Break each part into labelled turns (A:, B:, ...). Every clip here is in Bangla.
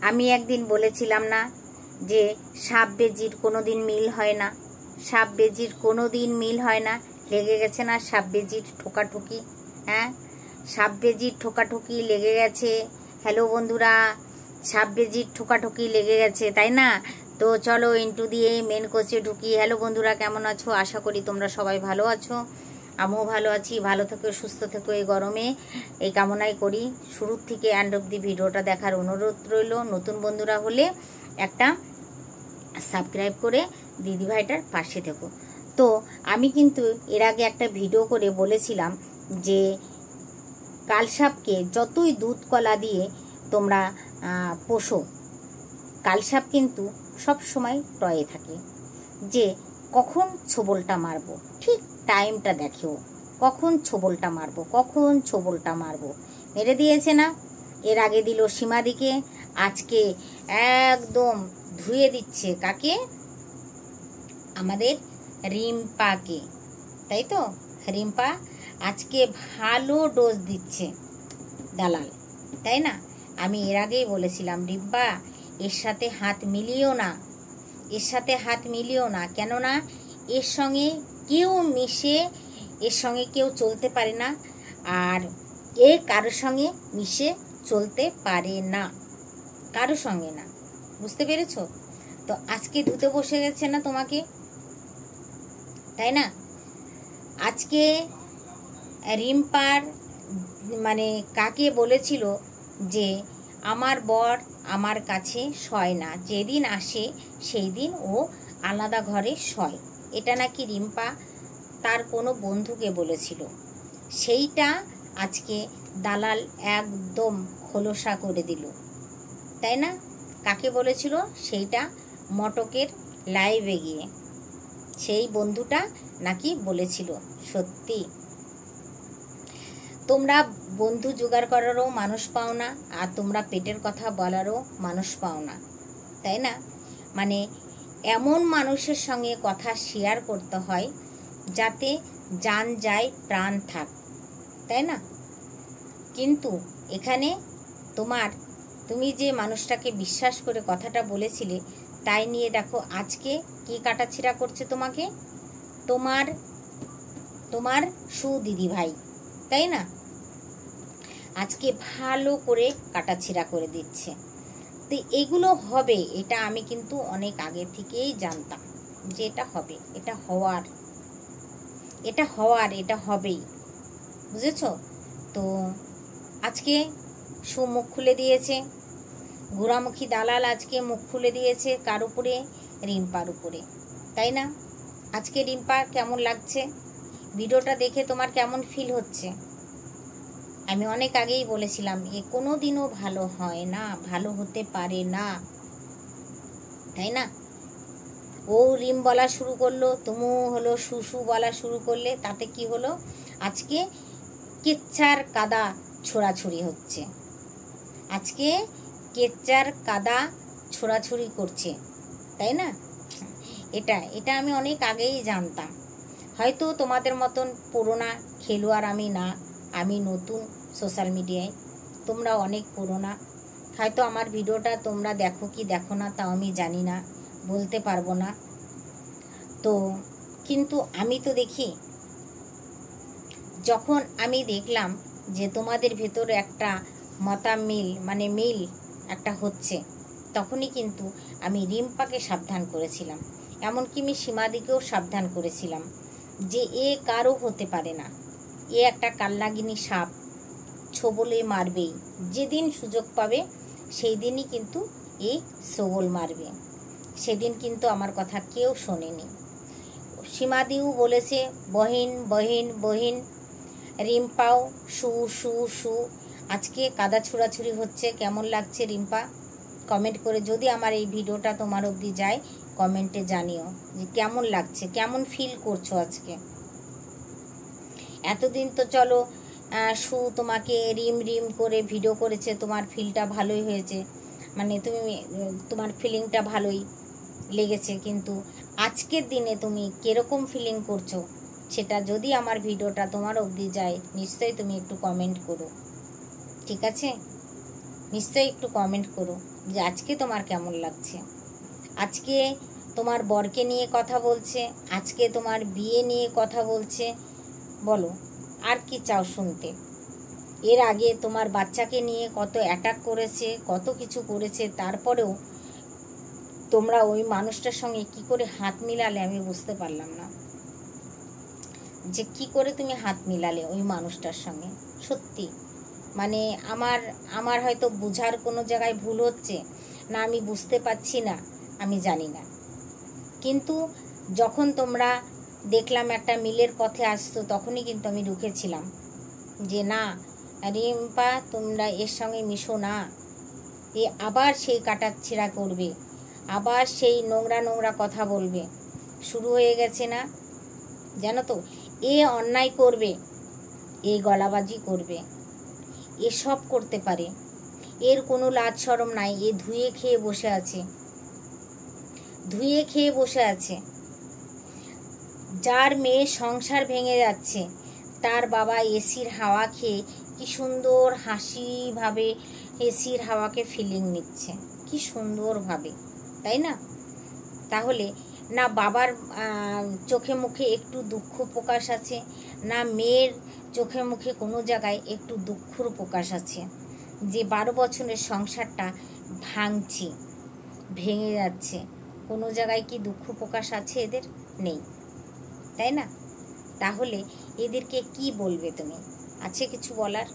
A: আমি একদিন বলেছিলাম না যে সাপ বেজির কোনোদিন মিল হয় না, সাপ বেজির কোনোদিন মিল হয় না। লেগে গেছে না সাপ বেজির ঠোকাঠুকি? হ্যাঁ, সাপ বেজির ঠোকাঠুকি লেগে গেছে। হ্যালো বন্ধুরা, সাপ বেজির ঠোকাঠুকি লেগে গেছে, তাই না? তো চলো ইন্টু দিয়ে মেন কোর্সে ঢুকি। হ্যালো বন্ধুরা, কেমন আছো? আশা করি তোমরা সবাই ভালো আছো, আমিও ভালো আছি। ভালো থেকো, সুস্থ থেকো এই গরমে, এই কামনাই করি। শুরুর থেকে এন্ড অব দি ভিডিওটা দেখার অনুরোধ রইল। নতুন বন্ধুরা হলে একটা সাবস্ক্রাইব করে দিদিভাইটার পাশে থেকো। তো আমি কিন্তু এর আগে একটা ভিডিও করে বলেছিলাম যে কালসাপকে যতই দুধ কলা দিয়ে তোমরা পোষো, কালসাপ কিন্তু সব সময় টয়ে থাকে যে কখন ছোবলটা মারবো, ঠিক টাইমটা দেখেও কখন ছোবলটা মারবো, কখন ছোবলটা মারবো। মেরে দিয়েছে না? এর আগে দিল সীমাদিকে, আজকে একদম ধুয়ে দিচ্ছে কাকে? আমাদের রিম্পাকে, তাই তো? রিম্পা আজকে ভালো ডোজ দিচ্ছে দালাল, তাই না? আমি এর আগেই বলেছিলাম রিম্পা এর সাথে হাত মিলিও না, এর সাথে হাত মিলিও না। কেননা এর সঙ্গে কেউ মিশে, এর সঙ্গে কেউ চলতে পারে না, আর এ কারোর সঙ্গে মিশে চলতে পারে না, কারোর সঙ্গে না। বুঝতে পেরেছো? তো আজকে ধুতে বসে গেছে না তোমাকে, তাই না? আজকে রিম্পার মানে কাকে বলেছিল যে আমার বর আমার কাছে শয় না, যেদিন আসে সেই দিন ও আলাদা ঘরে শয়। এটা নাকি রিম্পা তার কোনো বন্ধুকে বলেছিল। সেইটা আজকে দালাল একদম খোলসা করে দিল, তাই না? কাকে বলেছিল সেইটা? মটকের লাইভে গিয়ে সেই বন্ধুটা নাকি বলেছিল। সত্যি তোমরা বন্ধু জোগাড় করারও মানুষ পাও না, আর তোমরা পেটের কথা বলারও মানুষ পাও না, তাই না? মানে এমন মানুষের সঙ্গে কথা শেয়ার করতে হয় যাতে জান যায় প্রাণ থাক, তাই না? কিন্তু এখানে তুমি যে মানুষটাকে বিশ্বাস করে কথাটা বলেছিলে, তাই নিয়ে দেখো আজকে কি কাটাছিড়া করছে তোমাকে, তোমার দিদি ভাই, তাই না? আজকে ভালো করে কাটাছিড়া করে দিচ্ছে। তো এগুলো হবে, এটা আমি কিন্তু অনেক আগে থেকেই জানতাম যে এটা হবে, এটা হওয়ার, এটা হবেই। বুঝেছ? তো আজকে মুখ খুলে দিয়েছে, ঘোরামুখী দালাল আজকে মুখ খুলে দিয়েছে কার উপরে? রিম্পার উপরে, তাই না? আজকে রিম্পা কেমন লাগছে? ভিডিওটা দেখে তোমার কেমন ফিল হচ্ছে? আমি অনেক আগেই বলেছিলাম এ কোনো দিনও ভালো হয় না, ভালো হতে পারে না, তাই না? ও রিম বলা শুরু করলো, তুমিও হলো সুসু বলা শুরু করলে, তাতে কি হলো? আজকে কেচ্চার কাদা ছোড়াছুড়ি হচ্ছে, আজকে কেচ্চার কাদা ছোড়াছুড়ি করছে, তাই না? এটা আমি অনেক আগেই জানতাম। হয়তো তোমাদের মতন পুরোনা খেলোয়াড় আমি না, আমি নতুন সোশ্যাল মিডিয়ায়, তোমরা অনেক পুরোনা। হয়তো আমার ভিডিওটা তোমরা দেখো কি দেখো না তাও আমি জানি না, বলতে পারবো না। তো কিন্তু আমি তো দেখি, যখন আমি দেখলাম যে তোমাদের ভেতরে একটা মিল একটা হচ্ছে, তখনই কিন্তু আমি রিম্পাকে সাবধান করেছিলাম, এমনকি আমি সীমাদিকেও সাবধান করেছিলাম যে এ কারও হতে পারে না, এ একটা কালনাগিনী সাপ, ছোবলে মারবেই। যেদিন সুযোগ পাবে সেই দিনই কিন্তু এই ছোবল মারবে। সেদিন কিন্তু আমার কথা কেউ শোনেনি। সীমাদিও বলেছে বহিন বহিন বহিন, রিম্পাও সু সু সু। আজকে কাদা ছুড়াছুড়ি হচ্ছে। কেমন লাগছে রিম্পা? কমেন্ট করে, যদি আমার এই ভিডিওটা তোমার অবধি যায় কমেন্টে জানিও যে কেমন লাগছে, কেমন ফিল করছো আজকে। এতদিন তো চলো তোমাকে রিম রিম করে ভিডিও করেছে, তোমার ফিলটা ভালোই হয়েছে, মানে তোমার ফিলিংটা ভালোই লেগেছে। কিন্তু আজকের দিনে তুমি কিরকম ফিলিং করছো সেটা যদি আমার ভিডিওটা তোমার অবধি যায় নিশ্চয়ই তুমি একটু কমেন্ট করো, ঠিক আছে? নিশ্চয়ই একটু কমেন্ট করো যে আজকে তোমার কেমন লাগছে। আজকে তোমার বরকে নিয়ে কথা বলছে, আজকে তোমার বিয়ে নিয়ে কথা বলছে, বলো আর কি চাও শুনতে। এর আগে তোমার বাচ্চাকে নিয়ে কত অ্যাটাক করেছে, কত কিছু করেছে, তারপরেও তোমরা ওই মানুষটার সঙ্গে কি করে হাত মিলালে আমি বুঝতে পারলাম না, যে কি করে তুমি হাত মিলালে ওই মানুষটার সঙ্গে। সত্যি মানে আমার হয়তো বোঝার কোনো জায়গায় ভুল হচ্ছে, না আমি বুঝতে পারছি না, আমি জানি না। কিন্তু যখন তোমরা দেখলাম একটা মিলের পথে আসছো, তখনই কিন্তু আমি রুখেছিলাম যে না রিম্পা, তোমরা এর সঙ্গে মিশো না। এ আবার সেই কাটাচ্ছিড়া করবে, আবার সেই নোংরা নোংরা কথা বলবে, শুরু হয়ে গেছে না জানো তো। এ অন্যায় করবে, এ গলাবাজি করবে, এ সব করতে পারে, এর কোনো লাজ শরম নাই। এ ধুয়ে খেয়ে বসে আছে, ধুয়ে খেয়ে বসে আছে। যার মেয়ে সংসার ভেঙে যাচ্ছে, তার বাবা এসির হাওয়া খেয়ে কি সুন্দর হাসিভাবে এসির হাওয়াকে ফিলিং নিচ্ছে, কি সুন্দরভাবে, তাই না? তাহলে না বাবার চোখে মুখে একটু দুঃখ প্রকাশ আছে, না মেয়ের চোখে মুখে কোনো জায়গায় একটু দুঃখর প্রকাশ আছে, যে 12 বছরের সংসারটা ভাঙছি, ভেঙে যাচ্ছে। কোনো জায়গায় কি দুঃখ প্রকাশ আছে এদের? নেই, তাই না? তাহলে এদেরকে কি বলবে তুমি? আছে কিছু বলার?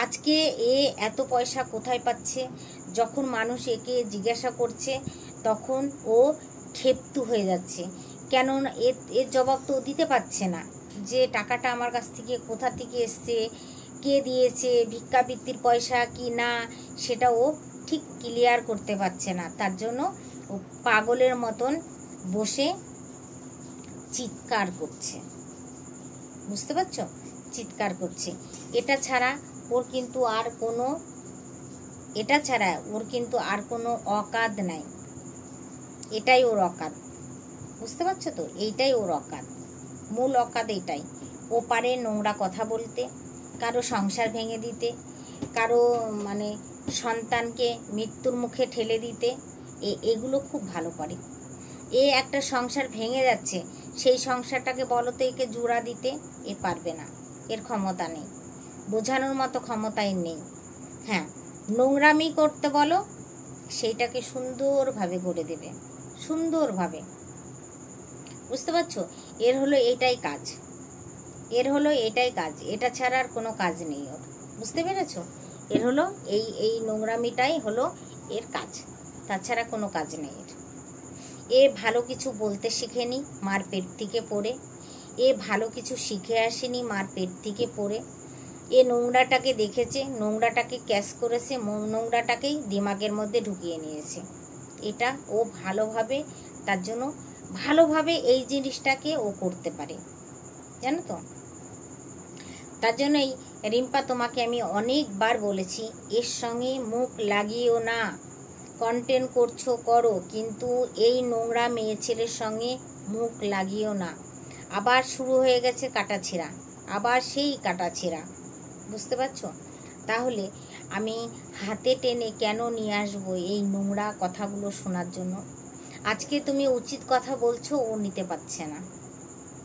A: আজকে এ এত পয়সা কোথায় পাচ্ছে? যখন মানুষ একে জিজ্ঞাসা করছে তখন ও ক্ষেপ্তু হয়ে যাচ্ছে। কেন এর জবাব তো দিতে পারছে না, যে টাকাটা আমার কাছ থেকে কোথা থেকে এসছে, কে দিয়েছে, ভিক্ষাবৃত্তির পয়সা কি না, সেটা ও ঠিক ক্লিয়ার করতে পারছে না। তার জন্য ও পাগলের মতন বসে চিৎকার করছে, বুঝতে পারছো? চিৎকার করছে। এটা ছাড়া ওর কিন্তু আর কোনো অকাদ নাই। এটাই ওর অকাদ, বুঝতে পারছো তো? এইটাই ওর অকাদ, মূল অকাদ এইটাই। ও পারে নোংরা কথা বলতে, কারো সংসার ভেঙে দিতে, কারো মানে সন্তানকে মৃত্যুর মুখে ঠেলে দিতে, এগুলো খুব ভালো পারে। এ একটা সংসার ভেঙে যাচ্ছে, সেই সংসারটাকে বলো তো একে জোড়া দিতে, এ পারবে না, এর ক্ষমতা নেই, বোঝানোর মতো ক্ষমতাই নেই। হ্যাঁ, নোংরামি করতে বলো, সেইটাকে সুন্দরভাবে করে দেবে, সুন্দরভাবে, বুঝতে পারছো? এর হলো এটাই কাজ, এটা ছাড়া আর কোনো কাজ নেই ওর, বুঝতে পেরেছো? এর হলো এই নোংরামিটাই হলো এর কাজ, তাছাড়া কোনো কাজ নেই এর। এ ভালো কিছু বলতে শিখেনি মার পেট থেকে পড়ে, এ ভালো কিছু শিখে আসেনি মার পেট থেকে পড়ে। এ নোংরাটাকে দেখেছে, নোংরাটাকে ক্যাশ করেছে, নোংরাটাকেই দিমাগের মধ্যে ঢুকিয়ে নিয়েছে। এটা ও ভালোভাবে, তার জন্য ভালোভাবে এই জিনিসটাকে ও করতে পারে, জানো তো? তার জন্যই রিম্পা তোমাকে আমি অনেকবার বলেছি, এর সঙ্গে মুখ লাগিয়েও না। কন্টেন্ট করছো করো, কিন্তু এই নোংরা মেয়ে ছেলের সঙ্গে মুখ লাগিয়েও না। আবার শুরু হয়ে গেছে কাটাছেঁড়া, আবার সেই কাটাছেঁড়া, বুঝতে পারছো? তাহলে আমি হাতে টেনে কেন নিয়ে আসবো এই নোংরা কথাগুলো শোনার জন্য? আজকে তুমি উচিত কথা বলছো, ও নিতে পারছে না,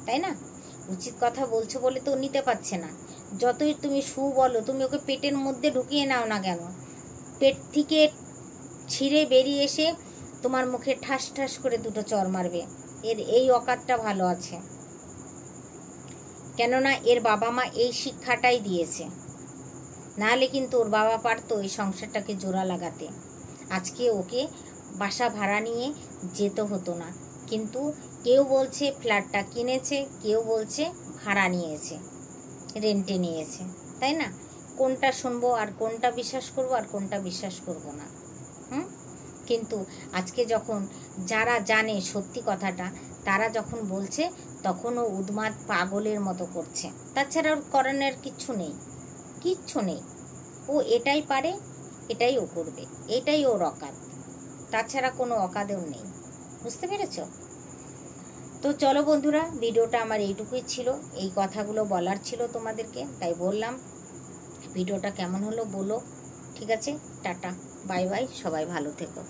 A: তাই না? উচিত কথা বলছো বলে তো ও নিতে পারছে না। যতই তুমি বলো, তুমি ওকে পেটের মধ্যে ঢুকিয়ে নাও না কেন, পেট থেকে ছিঁড়ে বেরিয়ে এসে তোমার মুখে ঠাস ঠাস করে দুটো চর মারবে। এর এই অকাতটা ভালো আছে, কেননা এর বাবা মা এই শিক্ষাটাই দিয়েছে। নাহলে কিন্তু ওর বাবা পারতো এই সংসারটাকে জোড়া লাগাতে, আজকে ওকে বাসা ভাড়া নিয়ে যেতে হতো না। কিন্তু কেউ বলছে ফ্ল্যাটটা কিনেছে, কেউ বলছে ভাড়া নিয়েছে, রেন্টে নিয়েছে, তাই না? কোনটা শুনবো আর কোনটা বিশ্বাস করব আর কোনটা বিশ্বাস করব না? কিন্তু আজকে যখন যারা জানে সত্যি কথাটা, তারা যখন বলছে, তখন ও উন্মাদ পাগলের মতো করছে। তাছাড়া ওর করানোর কিচ্ছু নেই। ও এটাই পারে, এটাই ও করবে, এটাই ওর অকাদ, তাছাড়া কোনো অকাদেও নেই, বুঝতে পেরেছ? তো চলো বন্ধুরা, ভিডিওটা আমার এইটুকুই ছিল, এই কথাগুলো বলার ছিল তোমাদেরকে, তাই বললাম। ভিডিওটা কেমন হলো বলো, ঠিক আছে, টাটা, বাই বাই, সবাই ভালো থেকো।